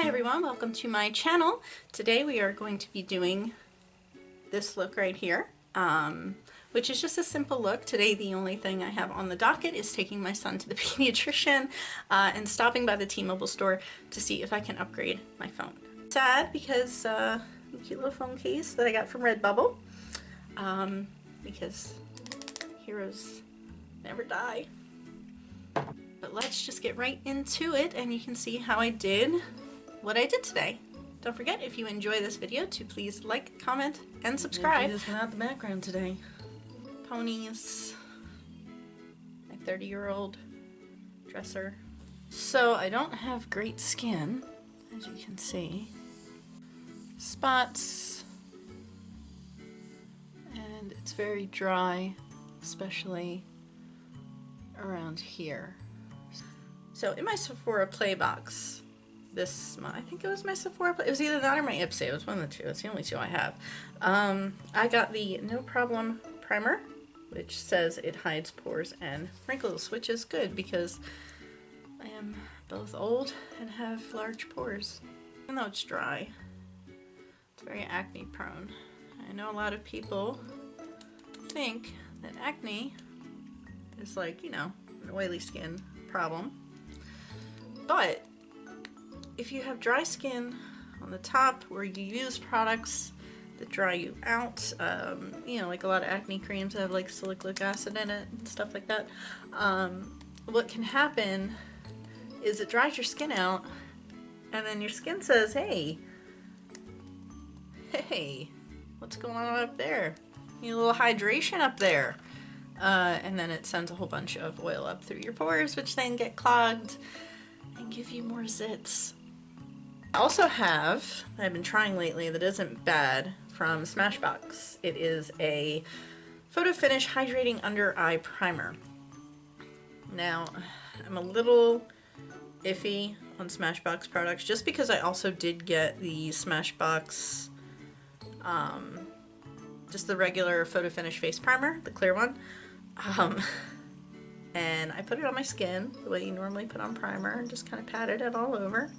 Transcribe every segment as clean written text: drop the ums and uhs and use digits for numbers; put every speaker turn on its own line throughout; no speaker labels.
Hi everyone, welcome to my channel. Today we are going to be doing this look right here, which is just a simple look. Today the only thing I have on the docket is taking my son to the pediatrician and stopping by the T-Mobile store to see if I can upgrade my phone. Sad because the cute little phone case that I got from Redbubble, because heroes never die. But let's just get right into it and you can see how I did what I did today. Don't forget, if you enjoy this video, to please like, comment, and subscribe. Just went out the background today. Ponies. My 30-year-old dresser. So I don't have great skin, as you can see. Spots. And it's very dry, especially around here. So in my Sephora Play box, I think it was my Sephora Play, it was either that or my Ipsy, it was one of the two, it's the only two I have. I got the No Problem Primer, which says it hides pores and wrinkles, which is good because I am both old and have large pores. Even though it's dry, it's very acne prone. I know a lot of people think that acne is like, you know, an oily skin problem. But if you have dry skin on the top where you use products that dry you out, you know, like a lot of acne creams have like salicylic acid in it and stuff like that, what can happen is it dries your skin out and then your skin says, hey, what's going on up there? You need a little hydration up there. And then it sends a whole bunch of oil up through your pores, which then get clogged and give you more zits. I also have, that I've been trying lately that isn't bad, from Smashbox. It is a Photo Finish Hydrating Under Eye Primer. Now, I'm a little iffy on Smashbox products just because I also did get the Smashbox, just the regular Photo Finish Face Primer, the clear one. And I put it on my skin the way you normally put on primer and just kind of patted it all over.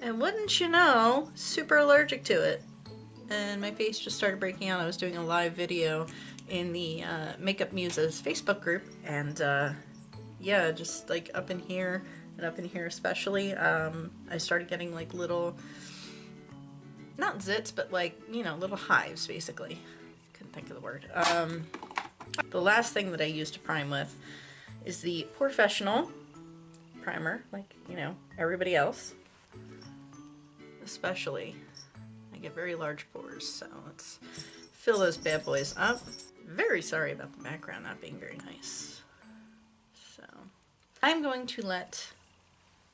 And wouldn't you know, super allergic to it. And my face just started breaking out. I was doing a live video in the Makeup Muses Facebook group, and yeah, just like up in here and up in here especially, I started getting like little, not zits, but like, you know, little hives basically. Couldn't think of the word. The last thing that I use to prime with is the Professional primer, like, you know, everybody else. Especially, I get very large pores, so let's fill those bad boys up. Very sorry about the background not being very nice. So, I'm going to let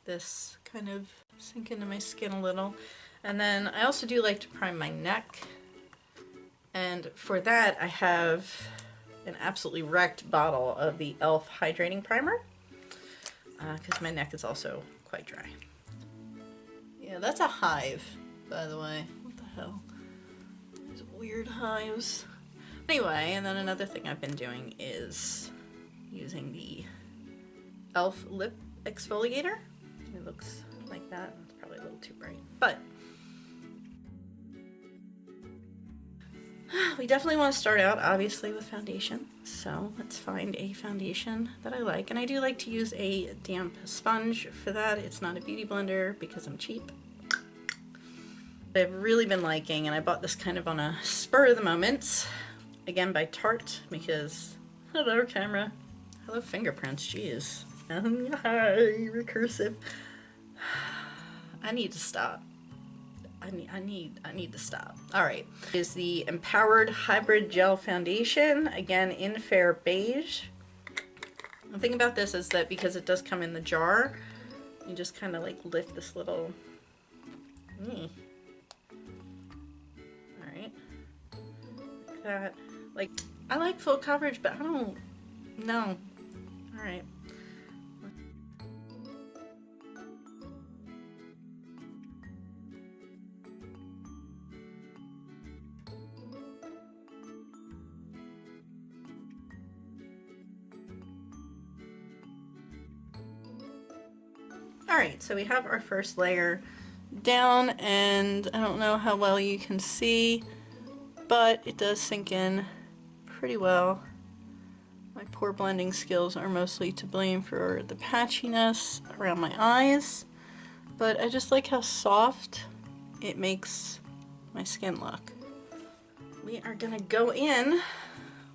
this kind of sink into my skin a little. And then I also do like to prime my neck. And for that, I have an absolutely wrecked bottle of the e.l.f. Hydrating Primer, because my neck is also quite dry. Yeah, that's a hive, by the way. What the hell? These weird hives. Anyway, and then another thing I've been doing is using the e.l.f. Lip Exfoliator. It looks like that. It's probably a little too bright, but we definitely want to start out, obviously, with foundation. So let's find a foundation that I like. And I do like to use a damp sponge for that. It's not a beauty blender because I'm cheap. I've really been liking, and I bought this kind of on a spur of the moment, again by Tarte, because, hello camera, hello fingerprints, jeez. Hi, recursive. I need to stop. I need to stop. Alright. Is the Empowered Hybrid Gel Foundation, again in Fair Beige. The thing about this is that because it does come in the jar, you just kind of like lift this little... Alright. Like that. Like, I like full coverage, but I don't... No. Alright. Alright, so we have our first layer down, and I don't know how well you can see, but it does sink in pretty well. My poor blending skills are mostly to blame for the patchiness around my eyes, but I just like how soft it makes my skin look. We are gonna go in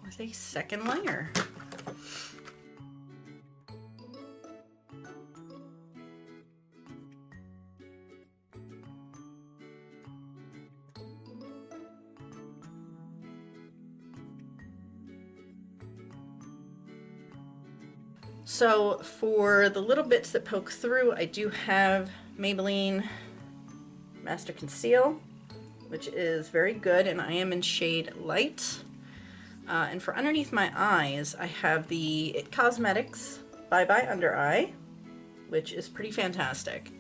with a second layer. So for the little bits that poke through, I do have Maybelline Master Conceal, which is very good, and I am in shade Light. And for underneath my eyes, I have the It Cosmetics Bye Bye Under Eye, which is pretty fantastic.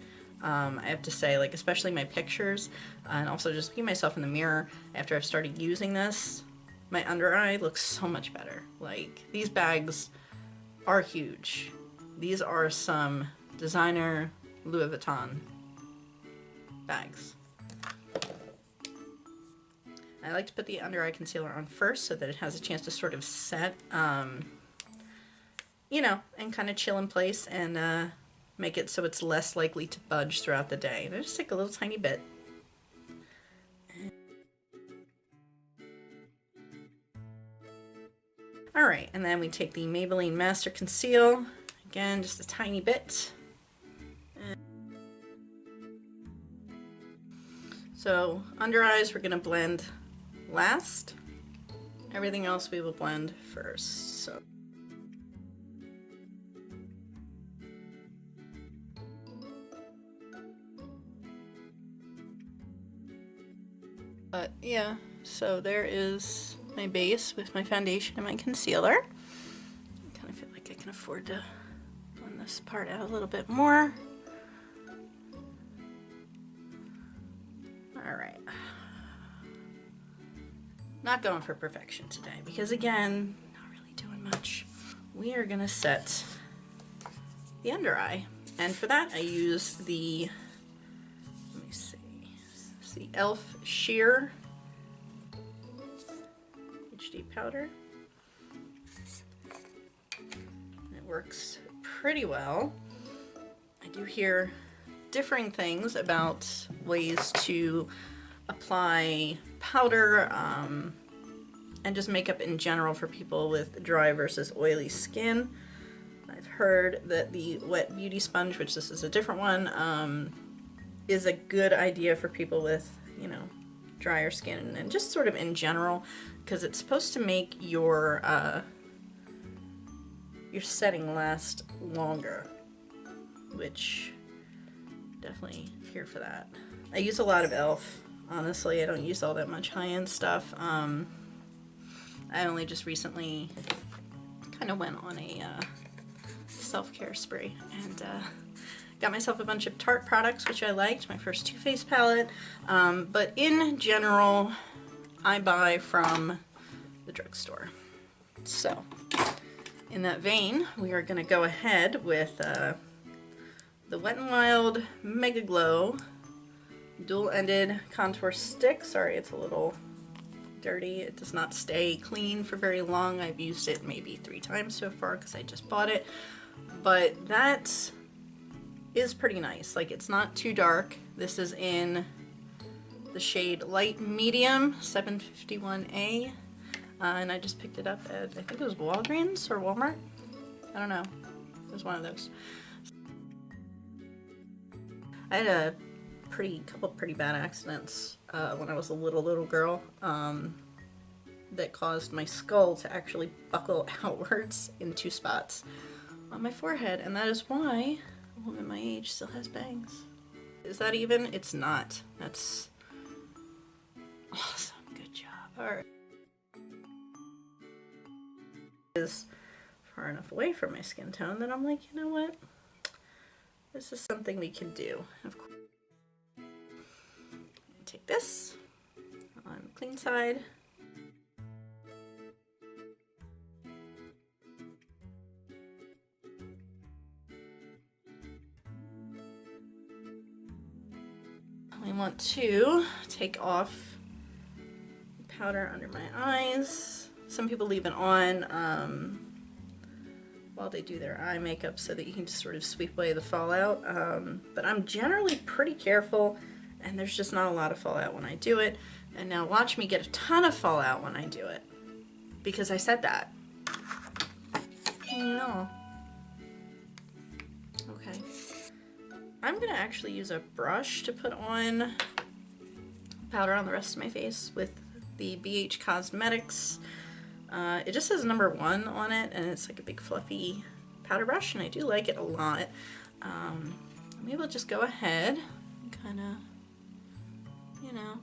I have to say, like, especially my pictures, and also just looking at myself in the mirror after I've started using this, my under eye looks so much better. Like, these bags are huge. These are some designer Louis Vuitton bags. I like to put the under eye concealer on first so that it has a chance to sort of set, you know, and kind of chill in place and make it so it's less likely to budge throughout the day. And I just take a little tiny bit. Alright, and then we take the Maybelline Master Conceal, again, just a tiny bit. So, under eyes we're going to blend last. Everything else we will blend first. So. But yeah, so there is my base with my foundation and my concealer. I kind of feel like I can afford to blend this part out a little bit more. Alright. Not going for perfection today because, again, not really doing much. We are going to set the under eye, and for that I use the, let me see, it's the e.l.f. Sheer HD powder. It works pretty well. I do hear differing things about ways to apply powder and just makeup in general for people with dry versus oily skin. I've heard that the wet beauty sponge, which this is a different one, is a good idea for people with, you know, drier skin and just sort of in general, because it's supposed to make your setting last longer, which definitely here for that. I use a lot of e.l.f. Honestly, I don't use all that much high-end stuff. I only just recently kind of went on a self-care spree and got myself a bunch of Tarte products, which I liked, my first Too Faced palette, but in general I buy from the drugstore. So in that vein, we are going to go ahead with the Wet n Wild Mega Glow dual-ended contour stick. Sorry, it's a little dirty. It does not stay clean for very long. I've used it maybe 3 times so far because I just bought it. But that is pretty nice. Like, it's not too dark. This is in the shade Light Medium 751A. And I just picked it up at, I think it was Walgreens or Walmart. I don't know. It was one of those. I had a couple pretty bad accidents when I was a little girl that caused my skull to actually buckle outwards in 2 spots on my forehead, and that is why a woman my age still has bangs. Is that even? It's not. That's awesome. Good job. Alright. Is far enough away from my skin tone that I'm like, you know what? This is something we can do. Of course. Take this on the clean side. want to take off the powder under my eyes. Some people leave it on while they do their eye makeup so that you can just sort of sweep away the fallout. But I'm generally pretty careful, and there's just not a lot of fallout when I do it. And now watch me get a ton of fallout when I do it, because I said that. No. Okay. I'm gonna actually use a brush to put on powder on the rest of my face with the BH Cosmetics. It just says #1 on it, and it's like a big fluffy powder brush, and I do like it a lot. Maybe I'll just go ahead and kind of, you know,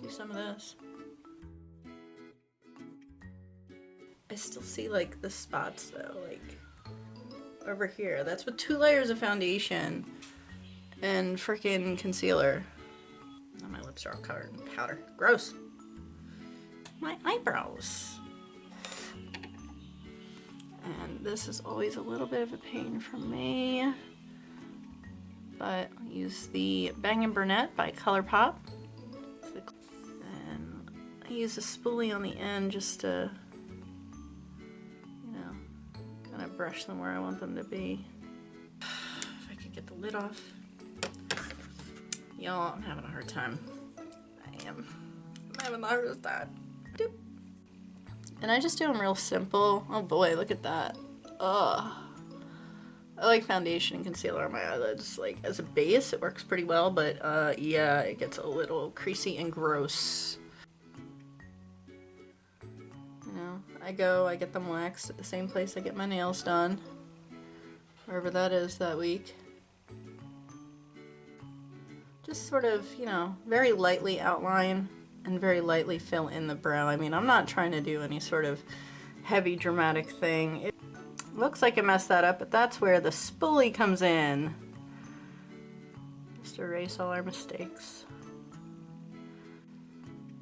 do some of this. I still see like the spots though, like over here. That's with 2 layers of foundation and freaking concealer. Oh, my lips are all covered in powder. Gross. My eyebrows. And this is always a little bit of a pain for me, but I'll use the Bang & Brunette by ColourPop. And I use a spoolie on the end just to, you know, kind of brush them where I want them to be. If I could get the lid off. Y'all, I'm having a hard time. I'm having the hardest time. Doop. And I just do them real simple. Oh boy, look at that. Ugh. I like foundation and concealer on my eyelids. Like, as a base, it works pretty well, but yeah, it gets a little creasy and gross. You know, I get them waxed at the same place I get my nails done. Wherever that is that week. Just sort of, you know, very lightly outline and very lightly fill in the brow. I mean, I'm not trying to do any sort of heavy dramatic thing. It looks like I messed that up, but that's where the spoolie comes in. Just erase all our mistakes.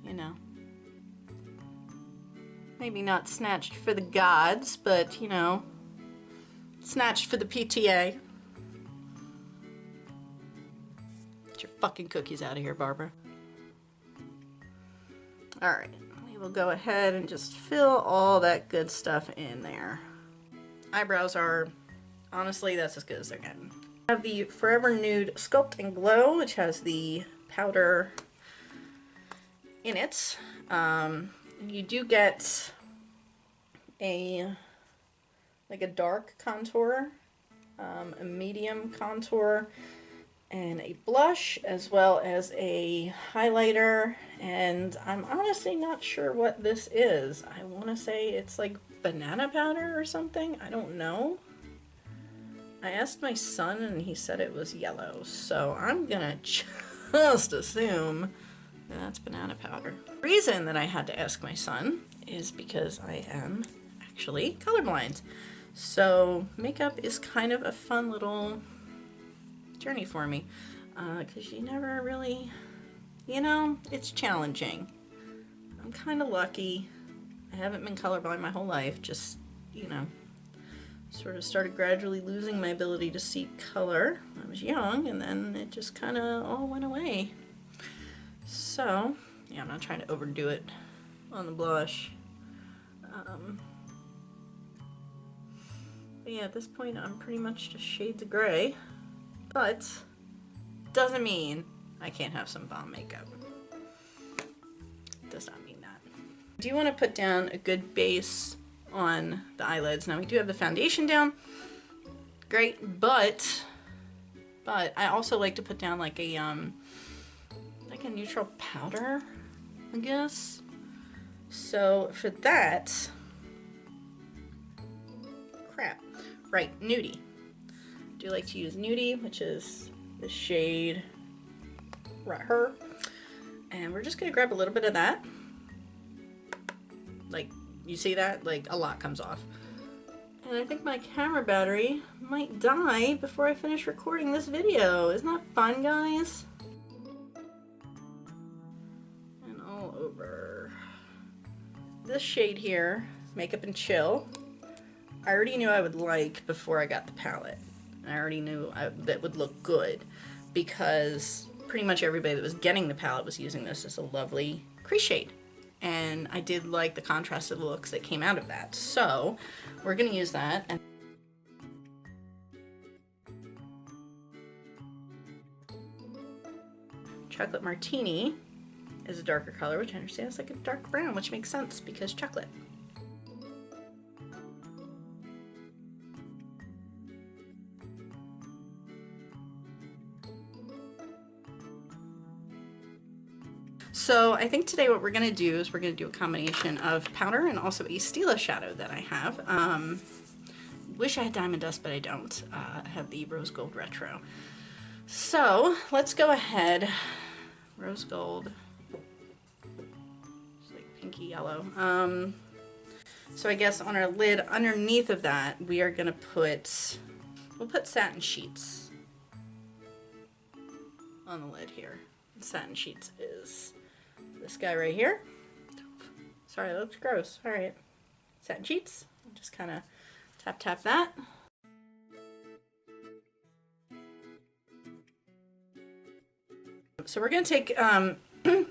You know. Maybe not snatched for the gods, but, you know, snatched for the PTA. Get your fucking cookies out of here, Barbara. Alright, we will go ahead and just fill all that good stuff in there. Eyebrows are, honestly, that's as good as they're getting. I have the Forever Nude Sculpt and Glow, which has the powder in it. And you do get a dark contour, a medium contour, and a blush, as well as a highlighter, and I'm honestly not sure what this is. I want to say it's like banana powder or something. I don't know. I asked my son and he said it was yellow, so I'm gonna just assume that's banana powder. The reason that I had to ask my son is because I am actually colorblind. So makeup is kind of a fun little journey for me, because you never really, you know, it's challenging. I'm kind of lucky. I haven't been colorblind my whole life, just, you know, sort of started gradually losing my ability to see color. I was young, and then it just kind of all went away. So, yeah, I'm not trying to overdo it on the blush. But yeah, at this point, I'm pretty much just shades of gray. But doesn't mean I can't have some bomb makeup. Does not mean that. I do want to put down a good base on the eyelids. Now we do have the foundation down. Great, but I also like to put down like a neutral powder, I guess. So for that, crap. Right, Nudie. I do like to use Nudie, which is the shade right here, and we're just gonna grab a little bit of that. Like, you see that? Like, a lot comes off. And I think my camera battery might die before I finish recording this video. Isn't that fun, guys? And all over. This shade here, Makeup and Chill, I already knew I would like before I got the palette. I already knew that would look good. because pretty much everybody that was getting the palette was using this as a lovely crease shade. And I did like the contrasted looks that came out of that. So we're going to use that. And Chocolate Martini is a darker color, which I understand is like a dark brown, which makes sense because chocolate. So I think today what we're going to do is we're going to do a combination of powder and also a Stila shadow that I have. Wish I had Diamond Dust, but I don't. I have the Rose Gold Retro. So let's go ahead. Rose Gold. It's like pinky yellow. So I guess on our lid underneath of that we are going to we'll put satin sheets on the lid here. Satin sheets is this guy right here. Sorry, that looks gross. Alright. Satin sheets. Just kind of tap that. So we're going to take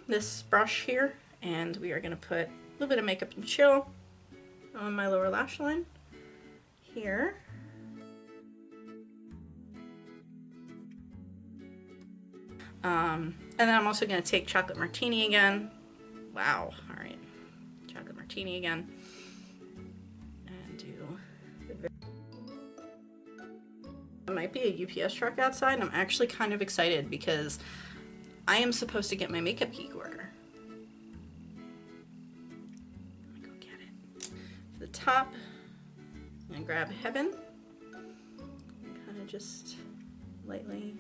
this brush here and we are going to put a little bit of Makeup and Chill on my lower lash line here. And then I'm also going to take Chocolate Martini again. Wow, alright. Chocolate Martini again. And do... It might be a UPS truck outside, and I'm actually kind of excited because I am supposed to get my makeup geek order. I'm gonna go get it. For the top, I'm going to grab Heaven. And kind of just lightly...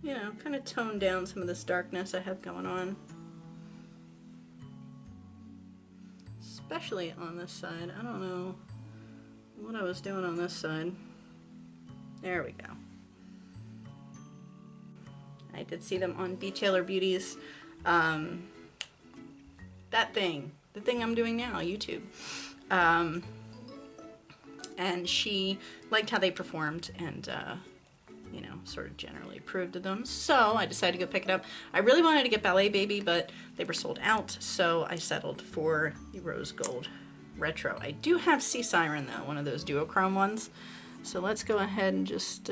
you know, kind of tone down some of this darkness I have going on. Especially on this side. I don't know what I was doing on this side. There we go. I did see them on B. Taylor Beauty's, the thing I'm doing now, YouTube. And she liked how they performed and, you know, sort of generally approved of them. So I decided to go pick it up. I really wanted to get Ballet Baby, but they were sold out, so I settled for the Rose Gold Retro. I do have Sea Siren though, one of those duochrome ones. So let's go ahead and just...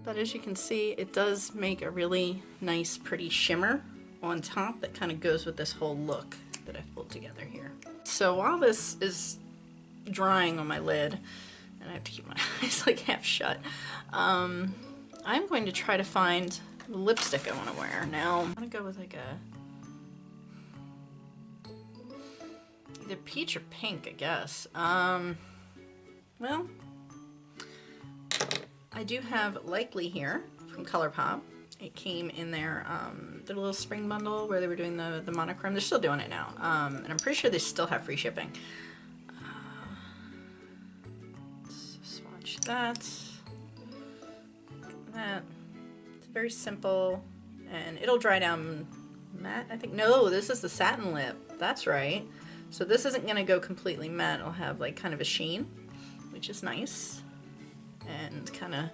But as you can see, it does make a really nice, pretty shimmer on top that kind of goes with this whole look that I've pulled together here. So while this is drying on my lid, and I have to keep my eyes like half shut, I'm going to try to find the lipstick I want to wear. Now, I'm going to go with like either peach or pink, I guess. Well, I do have Likely here from ColourPop. It came in their little spring bundle where they were doing the monochrome. They're still doing it now. And I'm pretty sure they still have free shipping. Let's swatch that. That. It's very simple. And it'll dry down matte, I think. No, this is the satin lip. That's right. So this isn't going to go completely matte. It'll have like kind of a sheen, which is nice. And kind of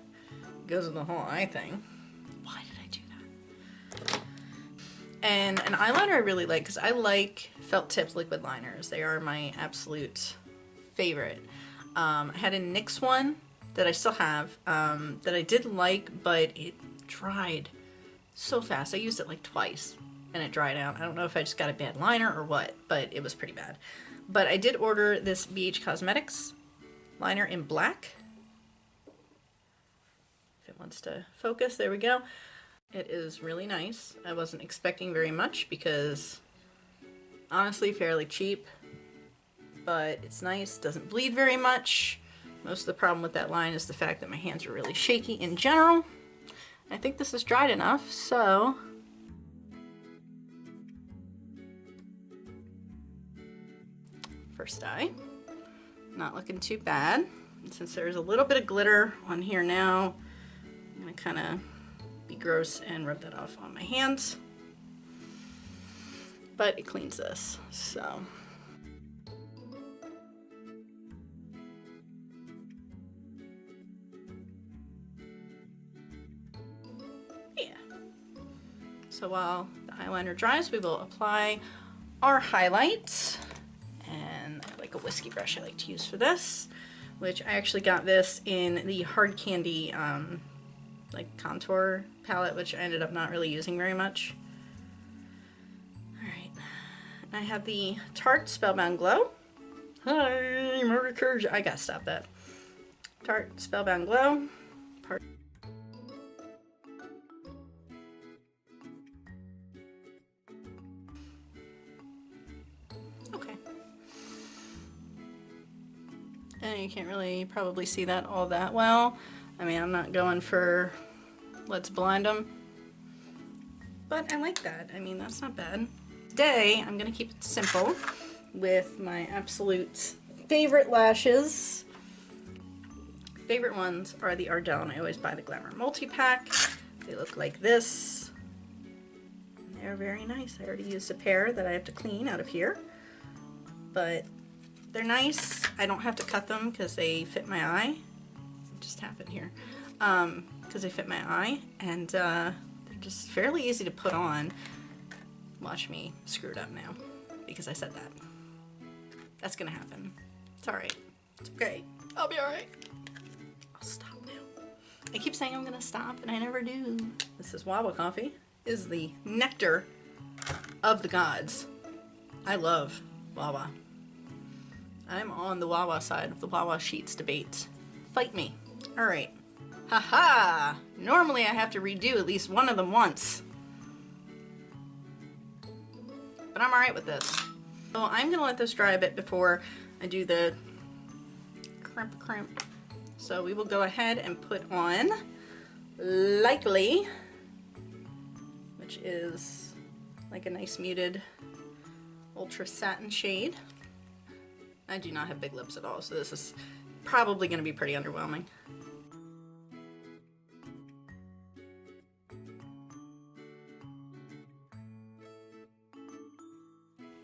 goes with the whole eye thing. Why did I do that? And an eyeliner I really like, because I like felt tip liquid liners. They are my absolute favorite. I had a NYX one that I still have that I did like, but it dried so fast. I used it like twice and it dried out. I don't know if I just got a bad liner or what, but it was pretty bad. But I did order this BH Cosmetics liner in black. If it wants to focus, there we go. It is really nice. I wasn't expecting very much because honestly fairly cheap, but it's nice, doesn't bleed very much. Most of the problem with that line is the fact that my hands are really shaky in general. I think this is dried enough, so first eye, not looking too bad. And since there's a little bit of glitter on here now, I'm gonna kind of be gross and rub that off on my hands. but it cleans this, so. Yeah. So while the eyeliner dries, we will apply our highlights. And I have like a whiskey brush I like to use for this, which I actually got this in the Hard Candy like contour palette, which I ended up not really using very much. Alright, I have the Tarte Spellbound Glow. Hi, Murder Courage. I gotta stop that. Tarte Spellbound Glow. Okay. And you can't really probably see that all that well. I mean, I'm not going for let's blind them, but I like that. I mean, that's not bad. Today, I'm gonna keep it simple with my absolute favorite lashes. Favorite ones are the Ardell, and I always buy the Glamour multi-pack. They look like this. And they're very nice. I already used a pair that I have to clean out of here, but they're nice. I don't have to cut them because they fit my eye. It just happened here. Because they fit my eye, and they're just fairly easy to put on. Watch me screw it up now because I said that. That's gonna happen. It's alright. It's okay. I'll be alright. I'll stop now. I keep saying I'm gonna stop and I never do. This is Wawa coffee. This is the nectar of the gods. I love Wawa. I'm on the Wawa side of the Wawa Sheets debate. Fight me. Alright. Haha! Normally I have to redo at least one of them once. But I'm alright with this. So I'm gonna let this dry a bit before I do the crimp. So we will go ahead and put on Likely, which is like a nice muted ultra satin shade. I do not have big lips at all, so this is probably going to be pretty underwhelming.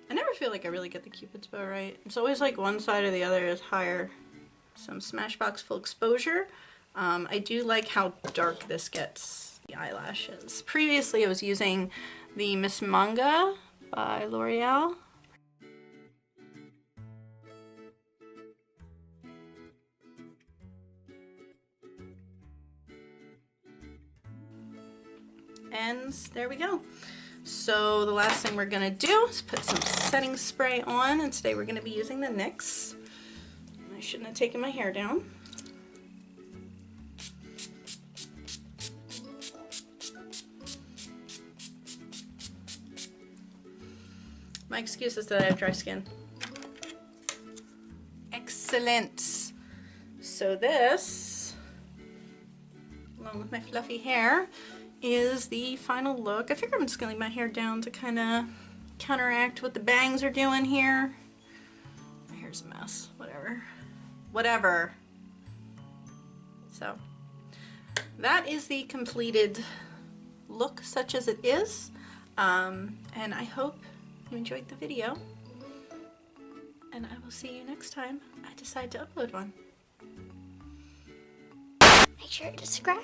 I never feel like I really get the Cupid's bow right. It's always like one side or the other is higher. Some Smashbox Full Exposure. I do like how dark this gets the eyelashes. Previously I was using the Miss Manga by L'Oreal. And there we go. So the last thing we're gonna do is put some setting spray on, and today we're gonna be using the NYX. I shouldn't have taken my hair down. My excuse is that I have dry skin. Excellent. So this, along with my fluffy hair, is the final look. I figure I'm just gonna leave my hair down to kind of counteract what the bangs are doing here. My hair's a mess. Whatever. So that is the completed look, such as it is. And I hope you enjoyed the video. And I will see you next time I decide to upload one.
Make sure to subscribe.